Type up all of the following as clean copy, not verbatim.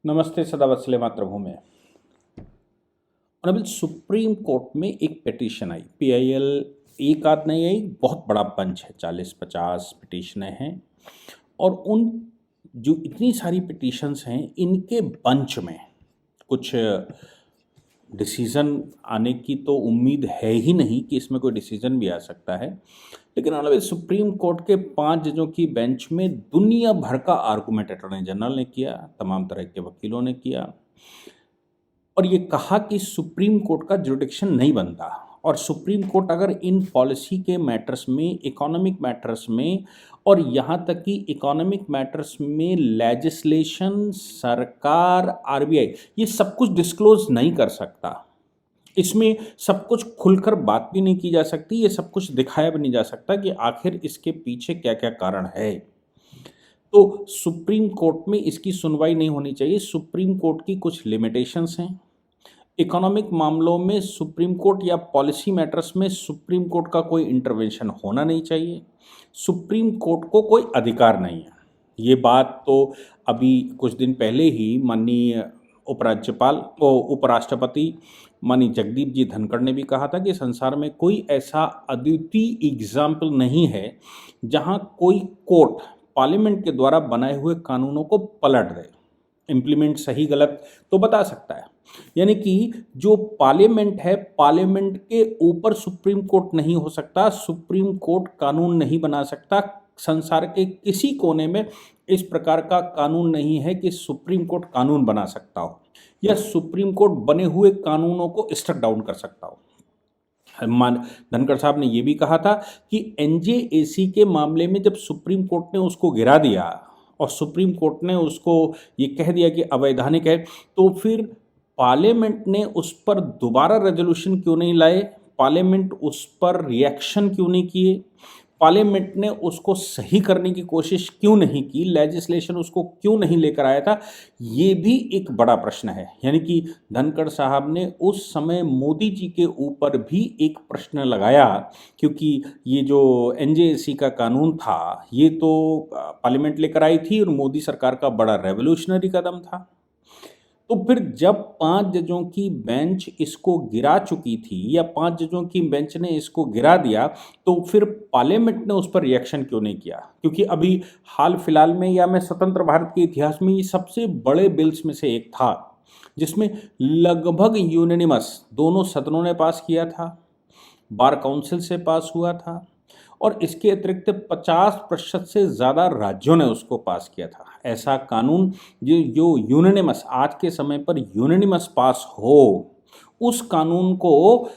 नमस्ते सदा वत्सले मातृभूमि। ऑनरेबल सुप्रीम कोर्ट में एक पिटीशन आई। पीआईएल एक आध नहीं आई, बहुत बड़ा बंच है, 40-50 पिटीशनें हैं। और उन जो इतनी सारी पिटीशंस हैं, इनके बंच में कुछ डिसीज़न आने की तो उम्मीद है ही नहीं कि इसमें कोई डिसीज़न भी आ सकता है। लेकिन ऑनरेबल सुप्रीम कोर्ट के 5 जजों की बेंच में दुनिया भर का आर्गूमेंट अटॉर्नी जनरल ने किया, तमाम तरह के वकीलों ने किया और ये कहा कि सुप्रीम कोर्ट का जुरिडिक्शन नहीं बनता और सुप्रीम कोर्ट अगर इन पॉलिसी के मैटर्स में, इकोनॉमिक मैटर्स में और यहाँ तक कि इकोनॉमिक मैटर्स में लेजिस्लेशन, सरकार, आरबीआई ये सब कुछ डिस्क्लोज नहीं कर सकता, इसमें सब कुछ खुलकर बात भी नहीं की जा सकती, ये सब कुछ दिखाया भी नहीं जा सकता कि आखिर इसके पीछे क्या क्या कारण है, तो सुप्रीम कोर्ट में इसकी सुनवाई नहीं होनी चाहिए। सुप्रीम कोर्ट की कुछ लिमिटेशंस हैं। इकोनॉमिक मामलों में सुप्रीम कोर्ट या पॉलिसी मैटर्स में सुप्रीम कोर्ट का कोई इंटरवेंशन होना नहीं चाहिए। सुप्रीम कोर्ट को कोई अधिकार नहीं है। ये बात तो अभी कुछ दिन पहले ही माननीय उपराष्ट्रपति माननीय जगदीप जी धनखड़ ने भी कहा था कि संसार में कोई ऐसा अद्वितीय एग्जाम्पल नहीं है जहां कोई कोर्ट पार्लियामेंट के द्वारा बनाए हुए कानूनों को पलट दे, इम्प्लीमेंट सही गलत तो बता सकता है। यानी कि जो पार्लियामेंट है, पार्लियामेंट के ऊपर सुप्रीम कोर्ट नहीं हो सकता, सुप्रीम कोर्ट कानून नहीं बना सकता। संसार के किसी कोने में इस प्रकार का कानून नहीं है कि सुप्रीम कोर्ट कानून बना सकता हो या सुप्रीम कोर्ट बने हुए कानूनों को स्ट्रक डाउन कर सकता हो। धनखड़ साहब ने यह भी कहा था कि एनजेएसी के मामले में जब सुप्रीम कोर्ट ने उसको गिरा दिया और सुप्रीम कोर्ट ने उसको ये कह दिया कि अवैधानिक है, तो फिर पार्लियामेंट ने उस पर दोबारा रेजोल्यूशन क्यों नहीं लाए, पार्लियामेंट उस पर रिएक्शन क्यों नहीं किए, पार्लियामेंट ने उसको सही करने की कोशिश क्यों नहीं की, लेजिस्लेशन उसको क्यों नहीं लेकर आया था, ये भी एक बड़ा प्रश्न है। यानी कि धनखड़ साहब ने उस समय मोदी जी के ऊपर भी एक प्रश्न लगाया, क्योंकि ये जो एनजेएसी का कानून था ये तो पार्लियामेंट लेकर आई थी और मोदी सरकार का बड़ा रेवोल्यूशनरी कदम था। तो फिर जब 5 जजों की बेंच इसको गिरा चुकी थी या 5 जजों की बेंच ने इसको गिरा दिया, तो फिर पार्लियामेंट ने उस पर रिएक्शन क्यों नहीं किया? क्योंकि अभी हाल फिलहाल में या मैं स्वतंत्र भारत के इतिहास में ये सबसे बड़े बिल्स में से एक था जिसमें लगभग यूनानिमस दोनों सदनों ने पास किया था, बार काउंसिल से पास हुआ था और इसके अतिरिक्त 50% से ज़्यादा राज्यों ने उसको पास किया था। ऐसा कानून जो यूनानिमस, आज के समय पर यूनानिमस पास हो, उस कानून को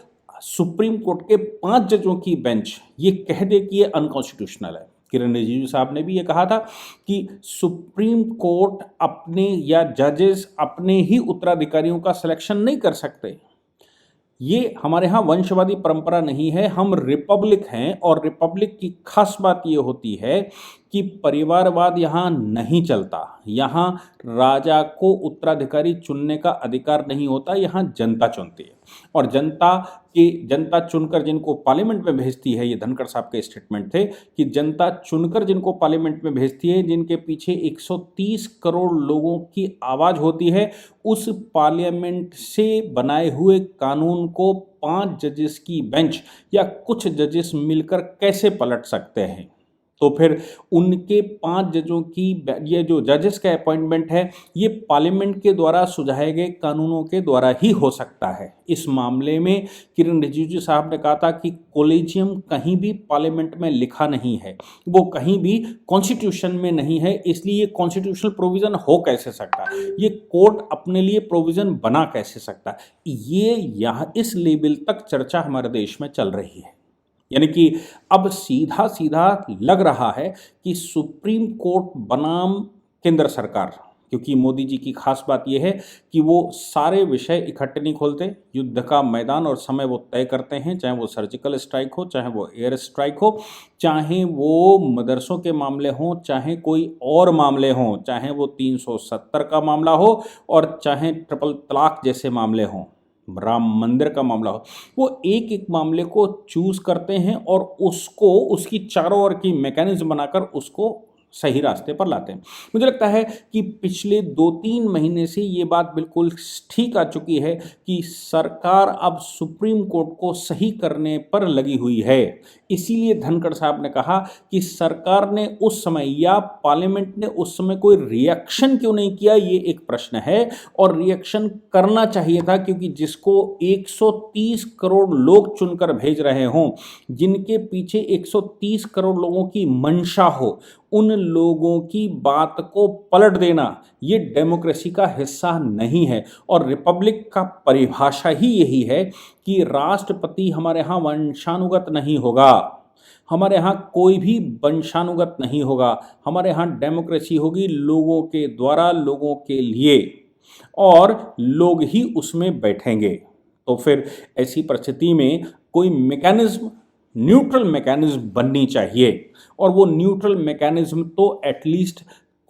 सुप्रीम कोर्ट के 5 जजों की बेंच ये कह दे कि ये अनकॉन्स्टिट्यूशनल है। किरण रिजिजू साहब ने भी ये कहा था कि सुप्रीम कोर्ट अपने या जजेस अपने ही उत्तराधिकारियों का सिलेक्शन नहीं कर सकते। ये हमारे यहाँ वंशवादी परंपरा नहीं है, हम रिपब्लिक हैं और रिपब्लिक की खास बात ये होती है कि परिवारवाद यहाँ नहीं चलता। यहाँ राजा को उत्तराधिकारी चुनने का अधिकार नहीं होता, यहाँ जनता चुनती है और जनता चुनकर जिनको पार्लियामेंट में भेजती है, ये धनखड़ साहब के स्टेटमेंट थे कि जनता चुनकर जिनको पार्लियामेंट में भेजती है, जिनके पीछे 130 करोड़ लोगों की आवाज़ होती है, उस पार्लियामेंट से बनाए हुए कानून को 5 जजेस की बेंच या कुछ जजेस मिलकर कैसे पलट सकते हैं? तो फिर उनके 5 जजों की ये जो जजेस का अपॉइंटमेंट है, ये पार्लियामेंट के द्वारा सुझाए गए कानूनों के द्वारा ही हो सकता है। इस मामले में किरण रिजिजू साहब ने कहा था कि कोलेजियम कहीं भी पार्लियामेंट में लिखा नहीं है, वो कहीं भी कॉन्स्टिट्यूशन में नहीं है, इसलिए ये कॉन्स्टिट्यूशनल प्रोविज़न हो कैसे सकता है, ये कोर्ट अपने लिए प्रोविज़न बना कैसे सकता है, ये यहाँ इस लेवल तक चर्चा हमारे देश में चल रही है। यानी कि अब सीधा सीधा लग रहा है कि सुप्रीम कोर्ट बनाम केंद्र सरकार, क्योंकि मोदी जी की खास बात यह है कि वो सारे विषय इकट्ठे नहीं खोलते, युद्ध का मैदान और समय वो तय करते हैं, चाहे वो सर्जिकल स्ट्राइक हो, चाहे वो एयर स्ट्राइक हो, चाहे वो मदरसों के मामले हों, चाहे कोई और मामले हों, चाहे वो 370 का मामला हो और चाहे ट्रिपल तलाक जैसे मामले हों, राम मंदिर का मामला हो, वो एक एक मामले को चूज करते हैं और उसको उसकी चारों ओर की मैकेनिज्म बनाकर उसको सही रास्ते पर लाते हैं। मुझे लगता है कि पिछले 2-3 महीने से ये बात बिल्कुल ठीक आ चुकी है कि सरकार अब सुप्रीम कोर्ट को सही करने पर लगी हुई है। इसीलिए धनखड़ साहब ने कहा कि सरकार ने उस समय या पार्लियामेंट ने उस समय कोई रिएक्शन क्यों नहीं किया, ये एक प्रश्न है, और रिएक्शन करना चाहिए था, क्योंकि जिसको 130 करोड़ लोग चुनकर भेज रहे हों, जिनके पीछे 130 करोड़ लोगों की मंशा हो, उन लोगों की बात को पलट देना ये डेमोक्रेसी का हिस्सा नहीं है। और रिपब्लिक का परिभाषा ही यही है कि राष्ट्रपति हमारे यहाँ वंशानुगत नहीं होगा, हमारे यहाँ कोई भी वंशानुगत नहीं होगा, हमारे यहाँ डेमोक्रेसी होगी लोगों के द्वारा, लोगों के लिए, और लोग ही उसमें बैठेंगे। तो फिर ऐसी परिस्थिति में कोई मैकेनिज्म, न्यूट्रल मैकेनिज्म बननी चाहिए, और वो न्यूट्रल मैकेनिज्म तो एटलीस्ट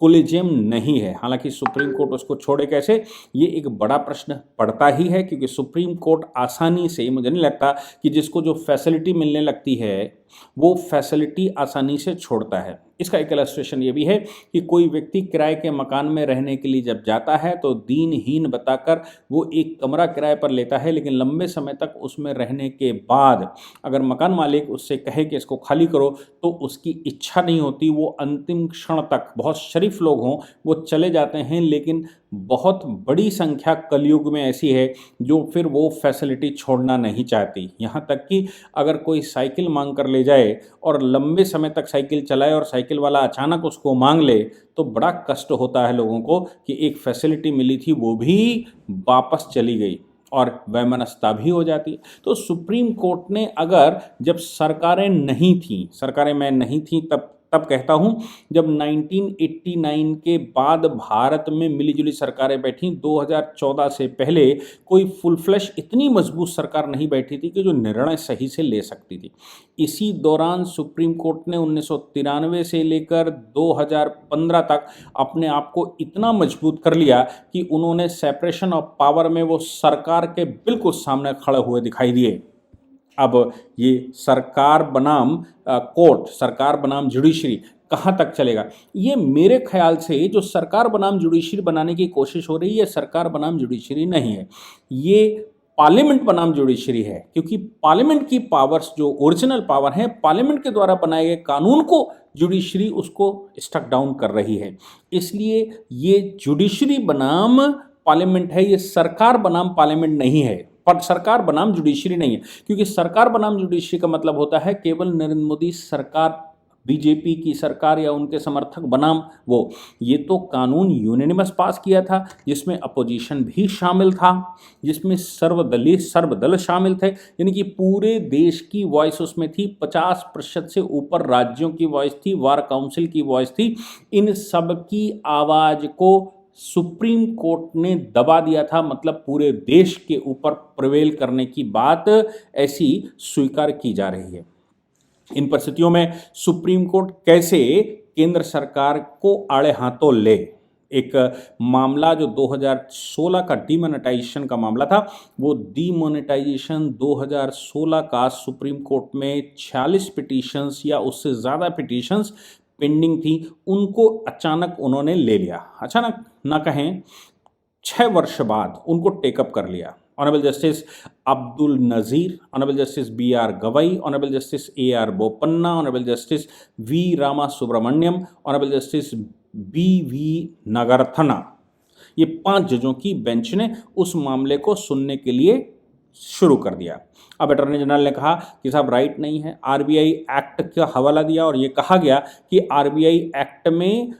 कोलिजियम नहीं है। हालांकि सुप्रीम कोर्ट उसको छोड़े कैसे, ये एक बड़ा प्रश्न पड़ता ही है, क्योंकि सुप्रीम कोर्ट आसानी से, मुझे नहीं लगता कि जिसको जो फैसिलिटी मिलने लगती है वो फैसिलिटी आसानी से छोड़ता है। इसका एक इलस्ट्रेशन ये भी है कि कोई व्यक्ति किराए के मकान में रहने के लिए जब जाता है तो दीनहीन बताकर वो एक कमरा किराए पर लेता है, लेकिन लंबे समय तक उसमें रहने के बाद अगर मकान मालिक उससे कहे कि इसको खाली करो तो उसकी इच्छा नहीं होती, वो अंतिम क्षण तक, बहुत शरीफ लोग हों वो चले जाते हैं, लेकिन बहुत बड़ी संख्या कलयुग में ऐसी है जो फिर वो फैसिलिटी छोड़ना नहीं चाहती। यहाँ तक कि अगर कोई साइकिल मांग कर ले जाए और लंबे समय तक साइकिल चलाए और साइकिल वाला अचानक उसको मांग ले तो बड़ा कष्ट होता है लोगों को कि एक फैसिलिटी मिली थी वो भी वापस चली गई, और वैमनस्यता भी हो जाती है। तो सुप्रीम कोर्ट ने, अगर जब सरकारें मैं नहीं थी तब कहता हूं, जब 1989 के बाद भारत में मिलीजुली सरकारें बैठी, 2014 से पहले कोई फुल फ्लैश इतनी मजबूत सरकार नहीं बैठी थी कि जो निर्णय सही से ले सकती थी। इसी दौरान सुप्रीम कोर्ट ने 1993 से लेकर 2015 तक अपने आप को इतना मजबूत कर लिया कि उन्होंने सेपरेशन ऑफ पावर में वो सरकार के बिल्कुल सामने खड़े हुए दिखाई दिए। अब ये सरकार बनाम कोर्ट, सरकार बनाम जुडिशरी कहाँ तक चलेगा? ये मेरे ख्याल से जो सरकार बनाम जुडिशरी बनाने की कोशिश हो रही है, सरकार बनाम जुडिशरी नहीं है, ये पार्लियामेंट बनाम जुडिशरी है, क्योंकि पार्लियामेंट की पावर्स जो ओरिजिनल पावर है, पार्लियामेंट के द्वारा बनाए गए कानून को जुडिशरी उसको स्टक डाउन कर रही है। इसलिए ये जुडिशरी बनाम पार्लियामेंट है, ये सरकार बनाम पार्लियामेंट नहीं है, पर सरकार बनाम जुडिशरी नहीं है, क्योंकि सरकार बनाम जुडिशरी का मतलब होता है केवल नरेंद्र मोदी सरकार, बीजेपी की सरकार या उनके समर्थक बनाम वो। ये तो कानून यूनिनिमस पास किया था जिसमें अपोजिशन भी शामिल था, जिसमें सर्वदल शामिल थे, यानी कि पूरे देश की वॉइस उसमें थी, 50% से ऊपर राज्यों की वॉइस थी, वार काउंसिल की वॉइस थी। इन सब की आवाज़ को सुप्रीम कोर्ट ने दबा दिया था, मतलब पूरे देश के ऊपर प्रिवेल करने की बात ऐसी स्वीकार की जा रही है। इन परिस्थितियों में सुप्रीम कोर्ट कैसे केंद्र सरकार को आड़े हाथों ले? एक मामला जो 2016 का डीमोनेटाइजेशन का मामला था, वो डीमोनेटाइजेशन 2016 का सुप्रीम कोर्ट में 46 पिटीशंस या उससे ज़्यादा पिटीशंस पेंडिंग थी, उनको अचानक उन्होंने ले लिया। अचानक ना कहें, 6 वर्ष बाद उनको टेकअप कर लिया। Honourable justice Abdul Nazeer, honourable justice BR Gavai, honourable justice AR Bopanna, honourable justice V Rama Subramanian, honourable justice BV Nagarathna, ये 5 जजों की बेंच ने उस मामले को सुनने के लिए शुरू कर दिया। अब अटॉर्नी जनरल ने कहा कि साहब राइट नहीं है, RBI एक्ट का हवाला दिया और ये कहा गया कि RBI एक्ट में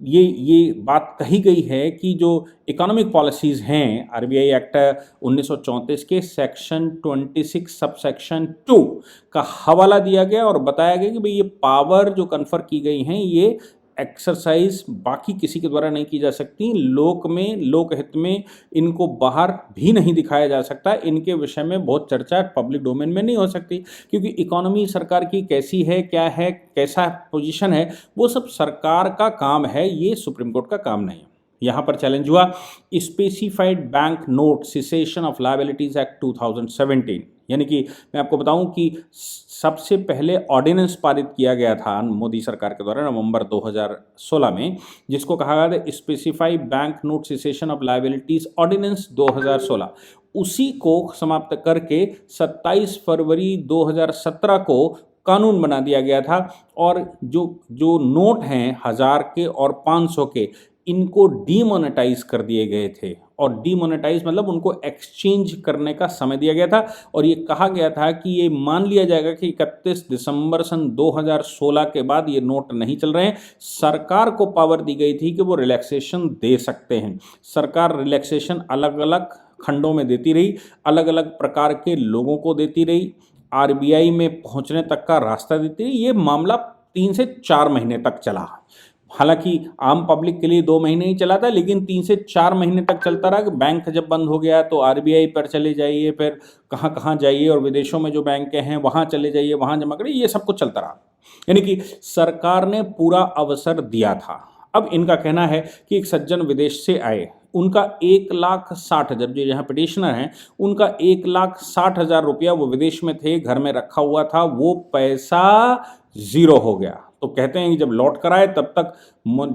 ये बात कही गई है कि जो इकोनॉमिक पॉलिसीज़ हैं, RBI एक्ट 1934 के सेक्शन 26 सबसेक्शन 2 का हवाला दिया गया और बताया गया कि भाई ये पावर जो कन्फर की गई हैं ये एक्सरसाइज बाकी किसी के द्वारा नहीं की जा सकती, लोकहित में इनको बाहर भी नहीं दिखाया जा सकता, इनके विषय में बहुत चर्चा पब्लिक डोमेन में नहीं हो सकती, क्योंकि इकोनॉमी सरकार की कैसी है, क्या है, कैसा पोजीशन है, वो सब सरकार का काम है, ये सुप्रीम कोर्ट का काम नहीं है। यहाँ पर चैलेंज हुआ specified bank note cessation of liabilities act 2017। यानी कि मैं आपको बताऊं कि सबसे पहले ऑर्डिनेंस पारित किया गया था मोदी सरकार के द्वारा नवंबर 2016 में, जिसको कहा गया था specified bank note cessation of liabilities ordinance 2016। उसी को समाप्त करके 27 फरवरी 2017 को कानून बना दिया गया था। और जो जो नोट हैं 1000 के और 500 के, इनको डीमोनेटाइज कर दिए गए थे। और डीमोनेटाइज मतलब उनको एक्सचेंज करने का समय दिया गया था। और ये कहा गया था कि ये मान लिया जाएगा कि 31 दिसंबर सन 2016 के बाद ये नोट नहीं चल रहे हैं। सरकार को पावर दी गई थी कि वो रिलैक्सेशन दे सकते हैं। सरकार रिलैक्सेशन अलग अलग खंडों में देती रही, अलग अलग प्रकार के लोगों को देती रही, आरबीआई में पहुंचने तक का रास्ता देती रही। ये मामला 3 से 4 महीने तक चला। हालांकि आम पब्लिक के लिए 2 महीने ही चला था, लेकिन 3 से 4 महीने तक चलता रहा कि बैंक जब बंद हो गया तो आरबीआई पर चले जाइए, फिर कहाँ कहाँ जाइए, और विदेशों में जो बैंक हैं वहाँ चले जाइए, वहाँ जमा करिए, ये सब कुछ चलता रहा। यानी कि सरकार ने पूरा अवसर दिया था। अब इनका कहना है कि एक सज्जन विदेश से आए, उनका 1,60,000, जो यहाँ पिटिशनर हैं उनका 1,60,000 रुपया वो विदेश में थे, घर में रखा हुआ था, वो पैसा ज़ीरो हो गया। तो कहते हैं कि जब लौट कर आए तब तक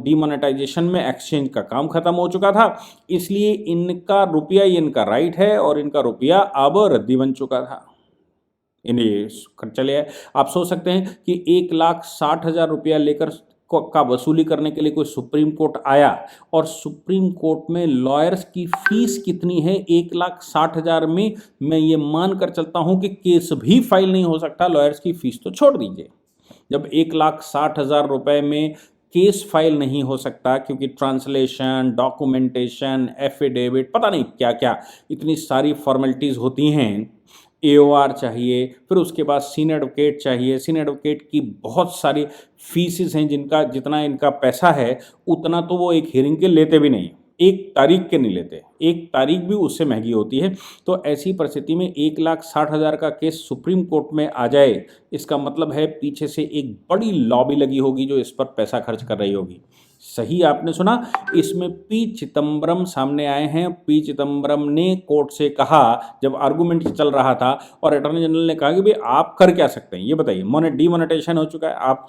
डीमोनेटाइजेशन में एक्सचेंज का काम खत्म हो चुका था, इसलिए इनका रुपया, ये इनका राइट है और इनका रुपया अब रद्दी बन चुका था। इन्हें चले आए। आप सोच सकते हैं कि 1,60,000 रुपया लेकर का वसूली करने के लिए कोई सुप्रीम कोर्ट आया, और सुप्रीम कोर्ट में लॉयर्स की फीस कितनी है 1,60,000 में। मैं ये मान कर चलता हूं कि केस भी फाइल नहीं हो सकता, लॉयर्स की फीस तो छोड़ दीजिए। जब 1,60,000 रुपए में केस फाइल नहीं हो सकता, क्योंकि ट्रांसलेशन, डॉक्यूमेंटेशन, एफिडेविट, पता नहीं क्या क्या इतनी सारी फॉर्मेलिटीज़ होती हैं, एओआर चाहिए, फिर उसके बाद सीनियर एडवोकेट चाहिए, सीनियर एडवोकेट की बहुत सारी फीसेस हैं, जिनका जितना इनका पैसा है उतना तो वो एक हियरिंग के लेते भी नहीं, एक तारीख के नहीं लेते, एक तारीख भी उससे महंगी होती है। तो ऐसी परिस्थिति में 1,60,000 का केस सुप्रीम कोर्ट में आ जाए, इसका मतलब है पीछे से एक बड़ी लॉबी लगी होगी जो इस पर पैसा खर्च कर रही होगी। सही आपने सुना, इसमें पी चिदम्बरम सामने आए हैं। पी चिदम्बरम ने कोर्ट से कहा, जब आर्गूमेंट चल रहा था और अटॉर्नी जनरल ने कहा कि भाई आप कर क्या सकते हैं, ये बताइए। डीमोनेटाइजेशन हो चुका है, आप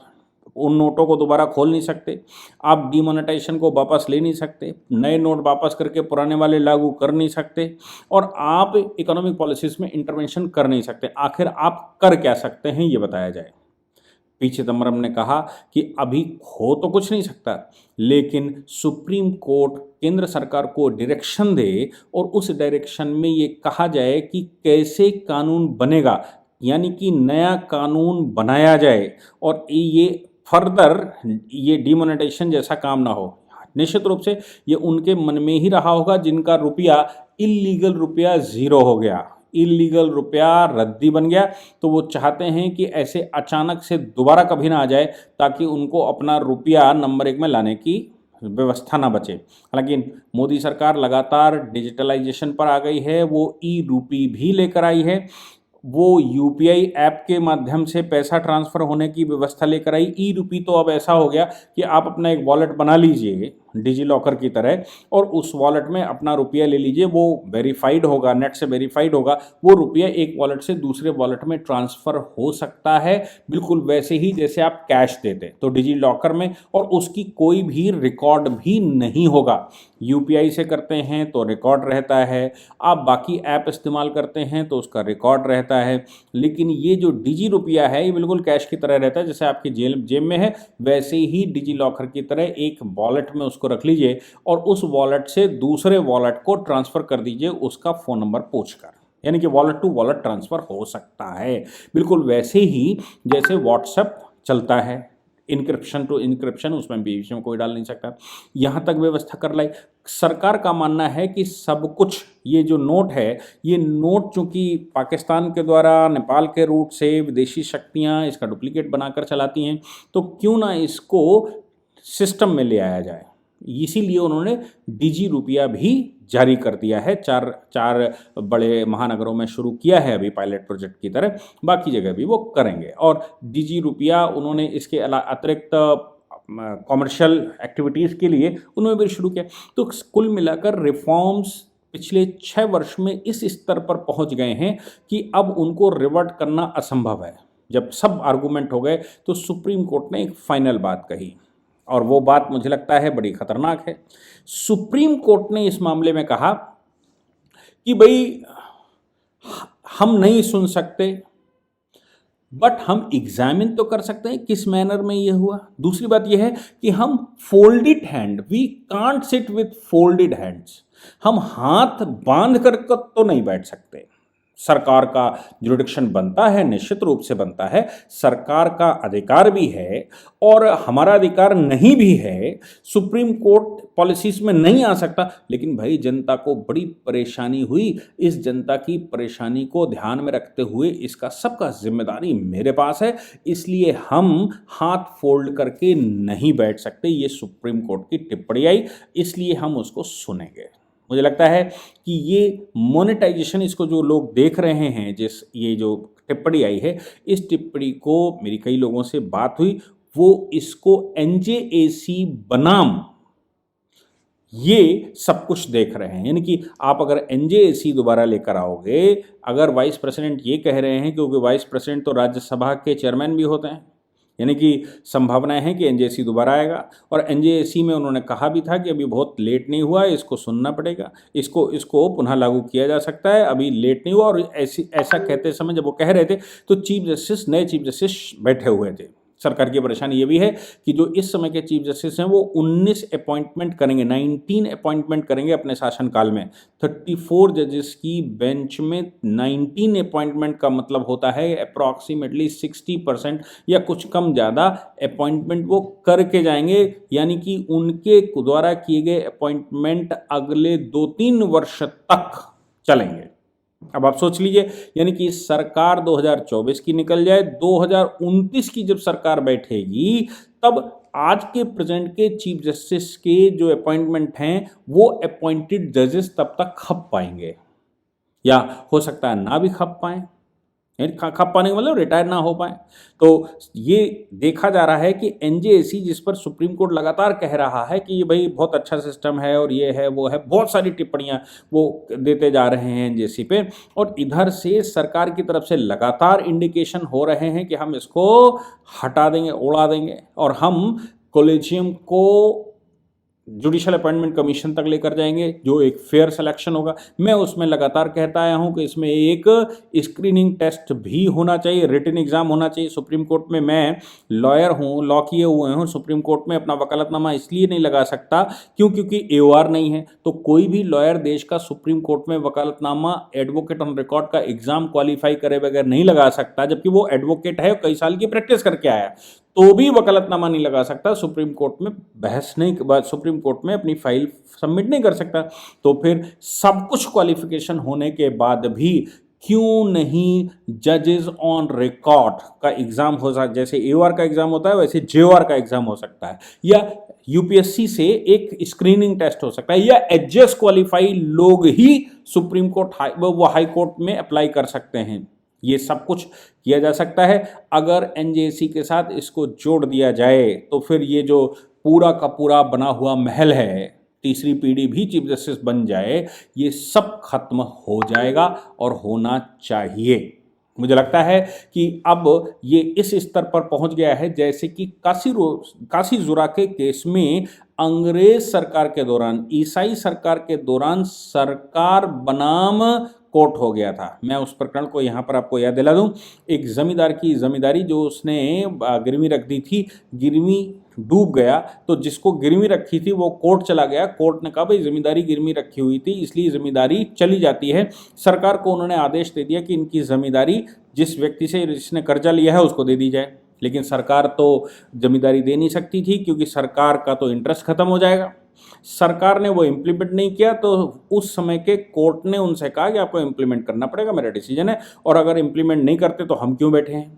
उन नोटों को दोबारा खोल नहीं सकते, आप डीमोनेटाइजेशन को वापस ले नहीं सकते, नए नोट वापस करके पुराने वाले लागू कर नहीं सकते, और आप इकोनॉमिक पॉलिसीज में इंटरवेंशन कर नहीं सकते। आखिर आप कर क्या सकते हैं, ये बताया जाए। पी चिदम्बरम ने कहा कि अभी हो तो कुछ नहीं सकता, लेकिन सुप्रीम कोर्ट केंद्र सरकार को डायरेक्शन दे और उस डायरेक्शन में ये कहा जाए कि कैसे कानून बनेगा, यानी कि नया कानून बनाया जाए और ये फर्दर ये डीमोनेटाइजेशन जैसा काम ना हो। निश्चित रूप से ये उनके मन में ही रहा होगा, जिनका रुपया, इल्लीगल रुपया ज़ीरो हो गया, इल्लीगल रुपया रद्दी बन गया, तो वो चाहते हैं कि ऐसे अचानक से दोबारा कभी ना आ जाए, ताकि उनको अपना रुपया नंबर 1 में लाने की व्यवस्था ना बचे। हालांकि मोदी सरकार लगातार डिजिटलाइजेशन पर आ गई है, वो ई रूपी भी लेकर आई है, वो यूपीआई ऐप के माध्यम से पैसा ट्रांसफ़र होने की व्यवस्था लेकर आई। ई रूपी तो अब ऐसा हो गया कि आप अपना एक वॉलेट बना लीजिए डिजी लॉकर की तरह, और उस वॉलेट में अपना रुपया ले लीजिए, वो वेरीफाइड होगा, नेट से वेरीफाइड होगा, वो रुपया एक वॉलेट से दूसरे वॉलेट में ट्रांसफ़र हो सकता है, बिल्कुल वैसे ही जैसे आप कैश देते तो डिजी लॉकर में, और उसकी कोई भी रिकॉर्ड भी नहीं होगा। यूपीआई से करते हैं तो रिकॉर्ड रहता है, आप बाकी ऐप इस्तेमाल करते हैं तो उसका रिकॉर्ड रहता है, लेकिन ये जो डिजी रुपया है ये बिल्कुल कैश की तरह रहता है, जैसे आपकी जेब में है वैसे ही डिजी लॉकर की तरह एक वॉलेट में को रख लीजिए और उस वॉलेट से दूसरे वॉलेट को ट्रांसफर कर दीजिए उसका फोन नंबर पूछकर, यानी कि वॉलेट टू वॉलेट ट्रांसफर हो सकता है, बिल्कुल वैसे ही जैसे व्हाट्सएप चलता है, इनक्रिप्शन टू इनक्रिप्शन, उसमें बीच में कोई डाल नहीं सकता। यहाँ तक व्यवस्था कर लाई। सरकार का मानना है कि सब कुछ ये जो नोट है, ये नोट चूंकि पाकिस्तान के द्वारा नेपाल के रूट से विदेशी शक्तियाँ इसका डुप्लीकेट बनाकर चलाती हैं, तो क्यों ना इसको सिस्टम में ले आया जाए। इसीलिए उन्होंने डिजी रुपया भी जारी कर दिया है। चार बड़े महानगरों में शुरू किया है अभी पायलट प्रोजेक्ट की तरह, बाकी जगह भी वो करेंगे। और डिजी रुपया उन्होंने इसके अतिरिक्त कॉमर्शियल एक्टिविटीज़ के लिए उन्होंने भी शुरू किया। तो कुल मिलाकर रिफॉर्म्स पिछले 6 वर्ष में इस स्तर पर पहुंच गए हैं कि अब उनको रिवर्ट करना असंभव है। जब सब आर्गूमेंट हो गए तो सुप्रीम कोर्ट ने एक फाइनल बात कही, और वो बात मुझे लगता है बड़ी खतरनाक है। सुप्रीम कोर्ट ने इस मामले में कहा कि भाई हम नहीं सुन सकते, बट हम एग्जामिन तो कर सकते हैं किस मैनर में ये हुआ। दूसरी बात ये है कि हम folded hand, we can't sit with folded hands, हम हाथ बांध कर तो नहीं बैठ सकते। सरकार का जुरिडिक्शन बनता है, निश्चित रूप से बनता है, सरकार का अधिकार भी है और हमारा अधिकार नहीं भी है, सुप्रीम कोर्ट पॉलिसीज में नहीं आ सकता। लेकिन भाई जनता को बड़ी परेशानी हुई, इस जनता की परेशानी को ध्यान में रखते हुए इसका सबका जिम्मेदारी मेरे पास है, इसलिए हम हाथ फोल्ड करके नहीं बैठ सकते। ये सुप्रीम कोर्ट की टिप्पणी आई, इसलिए हम उसको सुनेंगे। मुझे लगता है कि ये मोनेटाइजेशन, इसको जो लोग देख रहे हैं, ये जो टिप्पणी आई है, इस टिप्पणी को मेरी कई लोगों से बात हुई, वो इसको एनजेएसी बनाम ये सब कुछ देख रहे हैं। यानी कि आप अगर एनजेएसी दोबारा लेकर आओगे, अगर वाइस प्रेसिडेंट ये कह रहे हैं, क्योंकि वाइस प्रेसिडेंट तो राज्यसभा के चेयरमैन भी होते हैं, यानी कि संभावनाएं हैं कि एनजेएसी दोबारा आएगा। और एनजेएसी में उन्होंने कहा भी था कि अभी बहुत लेट नहीं हुआ है, इसको सुनना पड़ेगा, इसको पुनः लागू किया जा सकता है, अभी लेट नहीं हुआ। और ऐसा कहते समय जब वो कह रहे थे तो नए चीफ जस्टिस बैठे हुए थे। सरकार की परेशानी ये भी है कि जो इस समय के चीफ जस्टिस हैं वो 19 अपॉइंटमेंट करेंगे, 19 अपॉइंटमेंट करेंगे अपने शासनकाल में। 34 जजेस की बेंच में 19 अपॉइंटमेंट का मतलब होता है अप्रॉक्सीमेटली 60% या कुछ कम ज़्यादा अपॉइंटमेंट वो करके जाएंगे। यानी कि उनके द्वारा किए गए अपॉइंटमेंट अगले 2-3 वर्ष तक चलेंगे। अब आप सोच लीजिए, यानी कि सरकार 2024 की निकल जाए, 2029 की जब सरकार बैठेगी तब आज के प्रेजेंट के चीफ जस्टिस के जो अपॉइंटमेंट हैं वो अपॉइंटेड जजेस तब तक खप पाएंगे, या हो सकता है ना भी खप पाएं। खप पाने का मतलब रिटायर ना हो पाए। तो ये देखा जा रहा है कि एनजेएसी, जिस पर सुप्रीम कोर्ट लगातार कह रहा है कि ये भाई बहुत अच्छा सिस्टम है और ये है वो है, बहुत सारी टिप्पणियां वो देते जा रहे हैं एनजेएसी पे, और इधर से सरकार की तरफ से लगातार इंडिकेशन हो रहे हैं कि हम इसको हटा देंगे, उड़ा देंगे, और हम कॉलेजियम को जुडिशल अपॉइंटमेंट कमीशन तक लेकर जाएंगे, जो एक फेयर सिलेक्शन होगा। मैं उसमें लगातार कहता आया हूं कि इसमें एक स्क्रीनिंग टेस्ट भी होना चाहिए, रिटन एग्जाम होना चाहिए। सुप्रीम कोर्ट में मैं लॉयर हूं, लॉ किए हुए हूं, सुप्रीम कोर्ट में अपना वकालतनामा इसलिए नहीं लगा सकता क्योंकि एओआर नहीं है। तो कोई भी लॉयर देश का सुप्रीम कोर्ट में वकालतनामा एडवोकेट ऑन रिकॉर्ड का एग्जाम क्वालिफाई करे बगैर नहीं लगा सकता, जबकि वो एडवोकेट है, कई साल की प्रैक्टिस करके आया, तो भी वकालतनामा नहीं लगा सकता, सुप्रीम कोर्ट में बहस नहीं, सुप्रीम कोर्ट में अपनी फाइल सबमिट नहीं कर सकता। तो फिर सब कुछ क्वालिफिकेशन होने के बाद भी क्यों नहीं जजेस ऑन रिकॉर्ड का एग्जाम हो सकता, जैसे एओआर का एग्जाम होता है वैसे जेओआर का एग्जाम हो सकता है, या यूपीएससी से एक स्क्रीनिंग टेस्ट हो सकता है, या एचजेएस क्वालिफाई लोग ही सुप्रीम कोर्ट हाई कोर्ट में अप्लाई कर सकते हैं। ये सब कुछ किया जा सकता है। अगर एनजेएसी के साथ इसको जोड़ दिया जाए तो फिर ये जो पूरा का पूरा बना हुआ महल है, तीसरी पीढ़ी भी चीफ जस्टिस बन जाए, ये सब खत्म हो जाएगा और होना चाहिए। मुझे लगता है कि अब ये इस स्तर पर पहुंच गया है जैसे कि काशी जुरा के केस में अंग्रेज सरकार के दौरान, ईसाई सरकार के दौरान सरकार बनाम कोर्ट हो गया था। मैं उस प्रकरण को यहाँ पर आपको याद दिला दूं। एक जमींदार की जमींदारी जो उसने गिरवी रख दी थी, गिरवी डूब गया, तो जिसको गिरवी रखी थी वो कोर्ट चला गया। कोर्ट ने कहा भाई जमींदारी गिरवी रखी हुई थी इसलिए जमींदारी चली जाती है। सरकार को उन्होंने आदेश दे दिया कि इनकी जमींदारी जिस व्यक्ति से जिसने कर्जा लिया है उसको दे दी जाए, लेकिन सरकार तो जमींदारी दे नहीं सकती थी क्योंकि सरकार का तो इंटरेस्ट खत्म हो जाएगा। सरकार ने वो इम्प्लीमेंट नहीं किया, तो उस समय के कोर्ट ने उनसे कहा कि आपको इम्प्लीमेंट करना पड़ेगा, मेरा डिसीजन है, और अगर इम्प्लीमेंट नहीं करते तो हम क्यों बैठे हैं।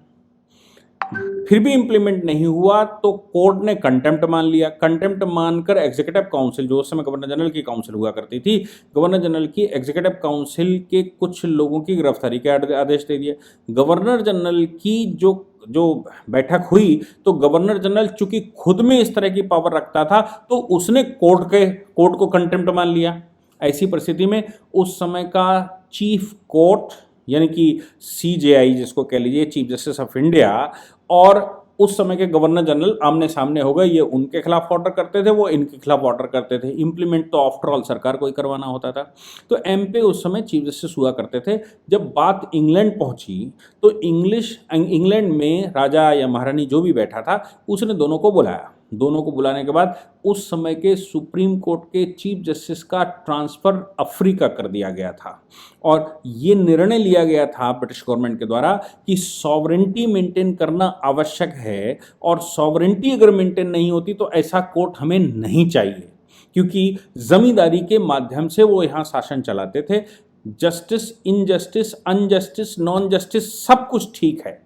फिर भी इम्प्लीमेंट नहीं हुआ तो कोर्ट ने कंटेम्प्ट मान लिया। कंटेम्प्ट मानकर एग्जीक्यूटिव काउंसिल, जो उस समय गवर्नर जनरल की काउंसिल हुआ करती थी, गवर्नर जनरल की एग्जीक्यूटिव काउंसिल के कुछ लोगों की गिरफ्तारी के आदेश दे दिए। गवर्नर जनरल की जो बैठक हुई तो गवर्नर जनरल चूंकि खुद में इस तरह की पावर रखता था तो उसने कोर्ट को कंटेम्प्ट मान लिया। ऐसी परिस्थिति में उस समय का चीफ कोर्ट यानी कि सीजेआई जिसको कह लीजिए, चीफ जस्टिस ऑफ इंडिया, और उस समय के गवर्नर जनरल आमने सामने हो गए। ये उनके खिलाफ ऑर्डर करते थे, वो इनके खिलाफ ऑर्डर करते थे। इम्प्लीमेंट तो आफ्टर ऑल सरकार को ही करवाना होता था। तो एमपी उस समय चीफ जस्टिस हुआ करते थे। जब बात इंग्लैंड पहुंची तो इंग्लैंड में राजा या महारानी जो भी बैठा था उसने दोनों को बुलाया। दोनों को बुलाने के बाद उस समय के सुप्रीम कोर्ट के चीफ जस्टिस का ट्रांसफ़र अफ्रीका कर दिया गया था, और ये निर्णय लिया गया था ब्रिटिश गवर्नमेंट के द्वारा कि सॉवरेंटी मेंटेन करना आवश्यक है, और सॉवरेंटी अगर मेंटेन नहीं होती तो ऐसा कोर्ट हमें नहीं चाहिए, क्योंकि जमींदारी के माध्यम से वो यहाँ शासन चलाते थे। Justice, injustice, injustice, non justice सब कुछ ठीक है,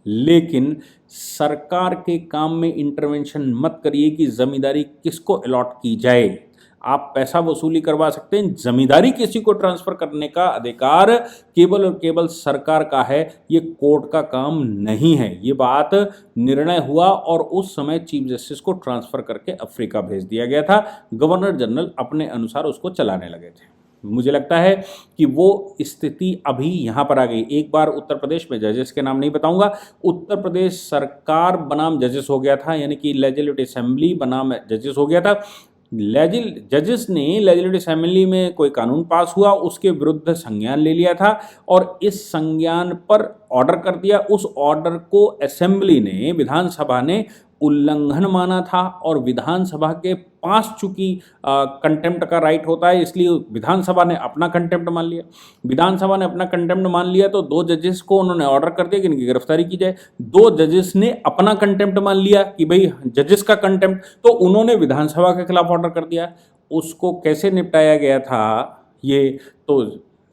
लेकिन सरकार के काम में इंटरवेंशन मत करिए कि जमींदारी किसको अलॉट की जाए। आप पैसा वसूली करवा सकते हैं, जमींदारी किसी को ट्रांसफर करने का अधिकार केवल और केवल सरकार का है, ये कोर्ट का काम नहीं है। ये बात निर्णय हुआ और उस समय चीफ जस्टिस को ट्रांसफर करके अफ्रीका भेज दिया गया था। गवर्नर जनरल अपने अनुसार उसको चलाने लगे थे। मुझे लगता है कि वो स्थिति अभी यहाँ पर आ गई। एक बार उत्तर प्रदेश में, जजेस के नाम नहीं बताऊंगा, उत्तर प्रदेश सरकार बनाम जजेस हो गया था, यानी कि लेजिस्लेटिव असेंबली बनाम जजेस हो गया था। जजेस ने लेजिस्लेटिव असेंबली में कोई कानून पास हुआ, उसके विरुद्ध संज्ञान ले लिया था और इस संज्ञान पर ऑर्डर कर दिया। उस ऑर्डर को असेंबली ने, विधानसभा ने उल्लंघन माना था, और विधानसभा के पास चूंकि कंटेम्प्ट का राइट होता है, इसलिए विधानसभा ने अपना कंटेम्प्ट मान लिया। विधानसभा ने अपना कंटेम्प्ट मान लिया तो 2 जजेस को उन्होंने ऑर्डर कर दिया कि इनकी गिरफ्तारी की जाए। 2 जजेस ने अपना कंटेम्प्ट मान लिया कि भाई जजेस का कंटेम्प्ट, तो उन्होंने विधानसभा के खिलाफ ऑर्डर कर दिया। उसको कैसे निपटाया गया था ये तो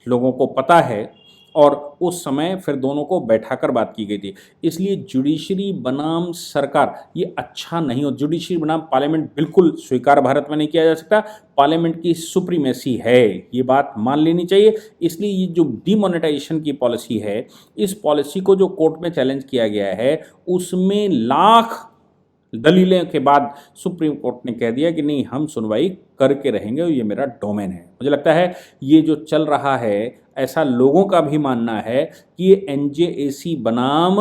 लोगों को पता है, और उस समय फिर दोनों को बैठाकर बात की गई थी। इसलिए जुडिशरी बनाम सरकार ये अच्छा नहीं हो। जुडिशरी बनाम पार्लियामेंट बिल्कुल स्वीकार भारत में नहीं किया जा सकता। पार्लियामेंट की सुप्रीमेसी है, ये बात मान लेनी चाहिए। इसलिए ये जो डिमोनेटाइजेशन की पॉलिसी है, इस पॉलिसी को जो कोर्ट में चैलेंज किया गया है, उसमें लाख दलीलें के बाद सुप्रीम कोर्ट ने कह दिया कि नहीं, हम सुनवाई करके रहेंगे, ये मेरा डोमेन है। मुझे लगता है ये जो चल रहा है, ऐसा लोगों का भी मानना है कि ये एनजेएसी बनाम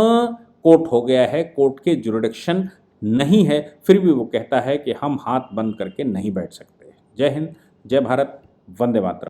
कोर्ट हो गया है, कोर्ट के जुरिडिक्शन नहीं है। फिर भी वो कहता है कि हम हाथ बंद करके नहीं बैठ सकते। जय हिंद, जय भारत, वंदे मातरम।